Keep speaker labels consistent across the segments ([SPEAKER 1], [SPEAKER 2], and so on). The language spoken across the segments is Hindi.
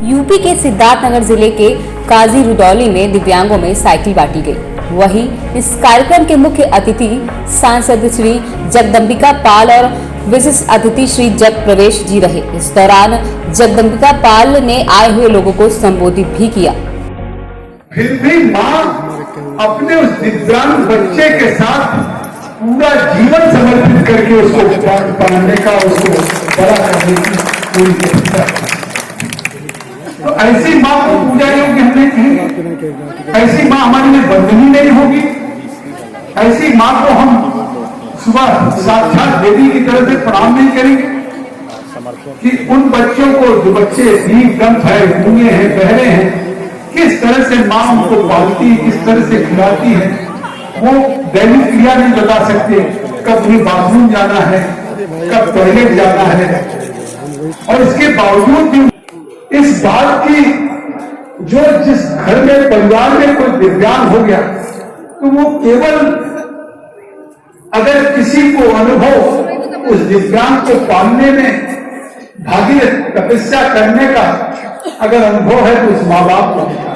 [SPEAKER 1] यूपी के सिद्धार्थनगर जिले के काजी रुदौली में दिव्यांगों में साइकिल बांटी गई। वहीं इस कार्यक्रम के मुख्य अतिथि सांसद श्री जगदम्बिका पाल और विशिष्ट अतिथि श्री जग प्रवेश जी रहे। इस दौरान जगदम्बिका पाल ने आए हुए लोगों को संबोधित भी किया।
[SPEAKER 2] फिर भी माँ अपने उस दिव्यांग बच्चे के साथ पूरा जीवन समर्पित करके उसको पढ़ाने का, उसको बड़ा करने की पूरी कोशिश करती है। तो ऐसी माँ को पूजा योग्य हमने की, ऐसी माँ हमारे लिए बंधनी नहीं होगी। ऐसी माँ को हम सुबह साक्षात देवी की तरह से प्रणाम नहीं करेंगे कि उन बच्चों को, जो बच्चे दीप दंत है, गूंगे हैं, बहरे हैं, किस तरह से माँ उनको पालती, किस तरह से खिलाती है, वो दैनिक क्रिया नहीं बता सकते। कब उन्हें बाथरूम जाना है, कब टॉयलेट जाना है। और इसके बावजूद भी इस बात की, जो जिस घर में, परिवार में कोई दिव्यांग हो गया, तो वो केवल अगर किसी को अनुभव उस दिव्यांग को पालने में भागीरथ तपस्या करने का अगर अनुभव है तो उस माँ बाप को होता है।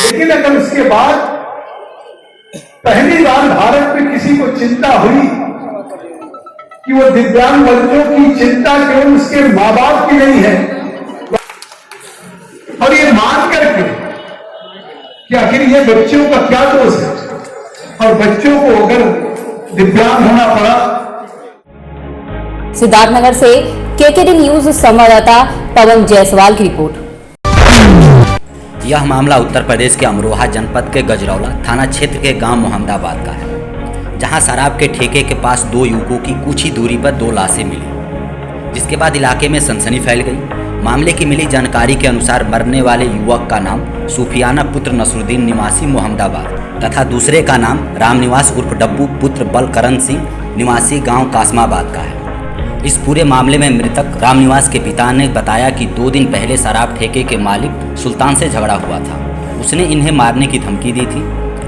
[SPEAKER 2] लेकिन अगर उसके बाद पहली बार भारत में किसी को चिंता हुई कि वो दिव्यांग बच्चों की चिंता केवल उसके माँ बाप की नहीं है, और ये मान करके कि आखिर ये बच्चों का क्या दोष है, और बच्चों को अगर दिव्यांग होना पड़ा।
[SPEAKER 1] सिद्धार्थनगर से केकेडी न्यूज संवाददाता पवन जायसवाल की रिपोर्ट।
[SPEAKER 3] यह मामला उत्तर प्रदेश के अमरोहा जनपद के गजरौला थाना क्षेत्र के गांव मोहम्मदाबाद का है, जहां शराब के ठेके के पास दो युवकों की कुछ ही दूरी पर दो लाशें मिली, जिसके बाद इलाके में सनसनी फैल गई। मामले की मिली जानकारी के अनुसार मरने वाले युवक का नाम सूफियाना पुत्र नसरुद्दीन निवासी मोहम्मदाबाद तथा दूसरे का नाम रामनिवास उर्फ डब्बू पुत्र बलकरण सिंह निवासी गांव कासमाबाद का है। इस पूरे मामले में मृतक रामनिवास के पिता ने बताया कि 2 दिन पहले शराब ठेके के मालिक सुल्तान से झगड़ा हुआ था। उसने इन्हें मारने की धमकी दी थी।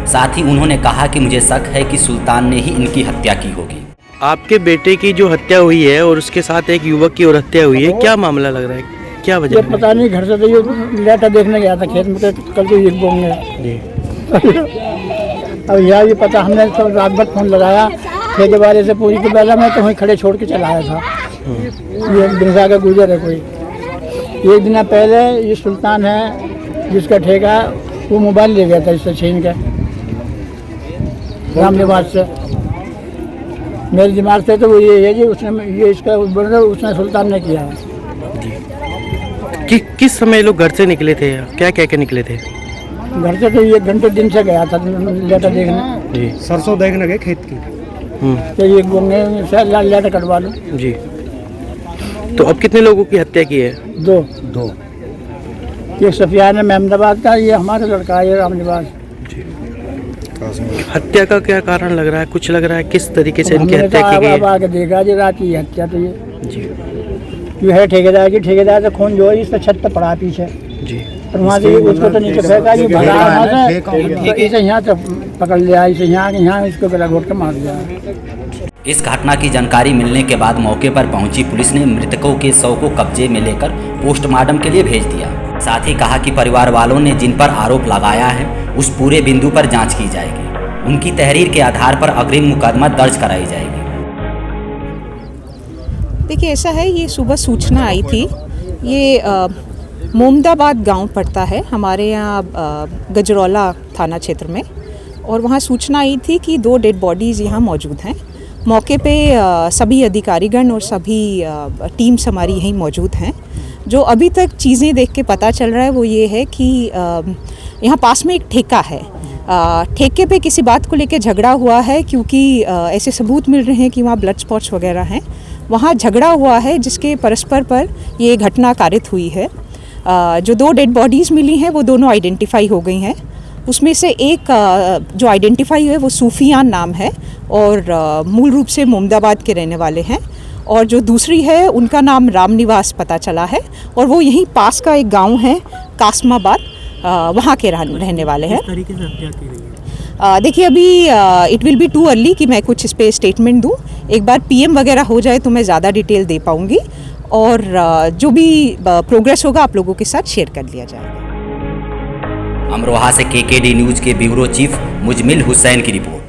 [SPEAKER 3] साथ ही उन्होंने कहा कि मुझे शक है कि सुल्तान ने ही इनकी हत्या की होगी।
[SPEAKER 4] आपके बेटे की जो हत्या हुई है और उसके साथ एक युवक की और हत्या हुई है, क्या मामला लग रहा है, क्या वजह है?
[SPEAKER 5] पता नहीं, घर से तो ये लेटा देखने गया था खेत में, तो कल तो ये बोंगे अब यह भी पता, हमने तो रात भर फोन लगाया ठेके वाले से पूरी, के पहले मैं तो वहीं खड़े छोड़ के चला आया था। ये बिरसा का गुजर है कोई। एक दिन पहले ये सुल्तान है जिसका ठेका, वो मोबाइल ले गया था इससे छीन के रामनिवास से। मेरे दिमाग से तो वो ये है जी, उसने ये इसका उसने सुल्तान ने किया है।
[SPEAKER 4] किस समय लोग घर से निकले थे, क्या कह के निकले थे?
[SPEAKER 5] घर से तो 1 घंटे दिन से गया था लेटर देखने
[SPEAKER 4] जी।
[SPEAKER 5] सरसों देखने गए खेत की, तो ये बोंगे से लेटर कटवा लो
[SPEAKER 4] जी। तो अब कितने लोगों की हत्या की है?
[SPEAKER 5] 2। ये सफियान मोहम्मदाबाद का, ये हमारा लड़का है रामनिवास।
[SPEAKER 4] हत्या का क्या कारण लग रहा है, कुछ लग रहा है किस तरीके से इनकी हत्या की गई?
[SPEAKER 5] अब आगे देखा जी, रात की हत्या तो
[SPEAKER 4] जी
[SPEAKER 5] ये है ठेकेदार की, ठेकेदार से खून जो है इसका छत पर पड़ा पीछे
[SPEAKER 4] जी।
[SPEAKER 5] और वहाँ से उसको तो नीचे फेंका जी, भगा वहाँ से, इसे यहाँ से पकड़ लिया, इसे यहाँ इसको गला घोट के मार दिया।
[SPEAKER 3] इस घटना की जानकारी मिलने के बाद मौके पर पहुंची पुलिस ने मृतकों के शव को कब्जे में लेकर पोस्टमार्टम के लिए भेज दिया। साथ ही कहा कि परिवार वालों ने जिन पर आरोप लगाया है उस पूरे बिंदु पर जांच की जाएगी। उनकी तहरीर के आधार पर अग्रिम मुकदमा दर्ज कराई जाएगी।
[SPEAKER 6] देखिए, ऐसा है, ये सुबह सूचना आई थी। ये मोहम्मदाबाद गांव पड़ता है हमारे यहाँ गजरौला थाना क्षेत्र में, और वहाँ सूचना आई थी कि 2 डेड बॉडीज़ यहाँ मौजूद हैं। मौके पे सभी अधिकारीगण और सभी टीम्स हमारी यहीं मौजूद हैं। जो अभी तक चीज़ें देख के पता चल रहा है वो ये है कि यहाँ पास में एक ठेका है। ठेके पे किसी बात को लेकर झगड़ा हुआ है, क्योंकि ऐसे सबूत मिल रहे हैं कि वहाँ ब्लड स्पॉट्स वगैरह हैं। वहाँ झगड़ा हुआ है जिसके परस्पर पर ये घटना कारित हुई है। जो 2 डेड बॉडीज़ मिली हैं वो दोनों आइडेंटिफाई हो गई हैं। उसमें से एक जो आइडेंटिफाई है वो सूफियान नाम है और मूल रूप से मोहम्मदाबाद के रहने वाले हैं, और जो दूसरी है उनका नाम रामनिवास पता चला है, और वो यहीं पास का एक गांव है कासमाबाद, वहाँ के रहने वाले हैं।
[SPEAKER 4] तरीके से हत्या की गई है?
[SPEAKER 6] देखिए, अभी it will be too early कि मैं कुछ इस पर स्टेटमेंट दूँ। एक बार पीएम वगैरह हो जाए तो मैं ज़्यादा डिटेल दे पाऊँगी। और जो भी प्रोग्रेस होगा आप लोगों के साथ शेयर कर लिया जाएगा।
[SPEAKER 3] अमरोहा से केकेडी न्यूज के ब्यूरो चीफ मुजमिल हुसैन की रिपोर्ट।